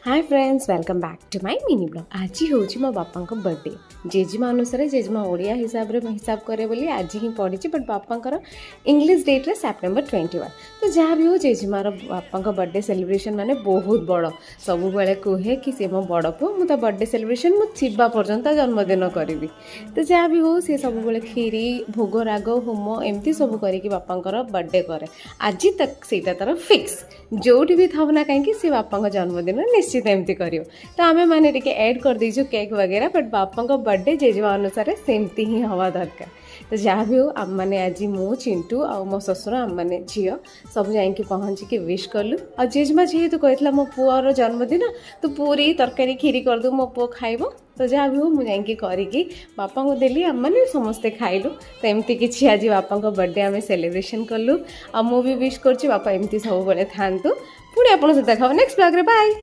Hi friends welcome back to my mini blog. आज हूँ मो बापा बर्थडे। जेजेमा अनुसार जेजेमा ओडिया हिसाब करे बोली आज ही पड़ी बट बापा इंग्लिश डेट्रे सेप्टेम्बर 21। तो जहाँ भी हो जेजेमार बापा बर्थडे सेलिब्रेशन माने बहुत बड़। सब बेले कहे कि सी मो बड़ पु मु बर्थडे सेलिब्रेशन मुझा पर्यंत जन्मदिन करी। तो जहाँ भी हो सी सब बेले खीरी भोग राग होम एमती सब करके बापा बर्थडे करे। आज तक सीटा तार फिक्स जो भी था ना कहीं सी बापा जन्मदिन निश्चित एमती कर। तो आम मैंने ऐड कर दीचु केक वगैरह बट बापा बर्थडे जेजेमा अनुसार सेमती ही हवा दरकार। तो जहाँ भी हो आम मैंने आज मु चिंटू आ मो ससुर आम मैंने झील सब जाकि पहुँचिकी विश कलु। आ जेजेमा जेहेतु कहला मो पुअर जन्मदिन तो पूरी तरकारी खीरी करदे मो पुओ खाइब। तो जहाँ भी हो मुझे करी बापा को देली आम मैंने समस्ते खाइलु। तो एमती किसी आज बापा बर्थडे आम सेलिब्रेशन कलु। आ मु भी विश कर बापा एमती सब था। पुणी आपको देखा नेक्स्ट ब्लॉग रे बाय।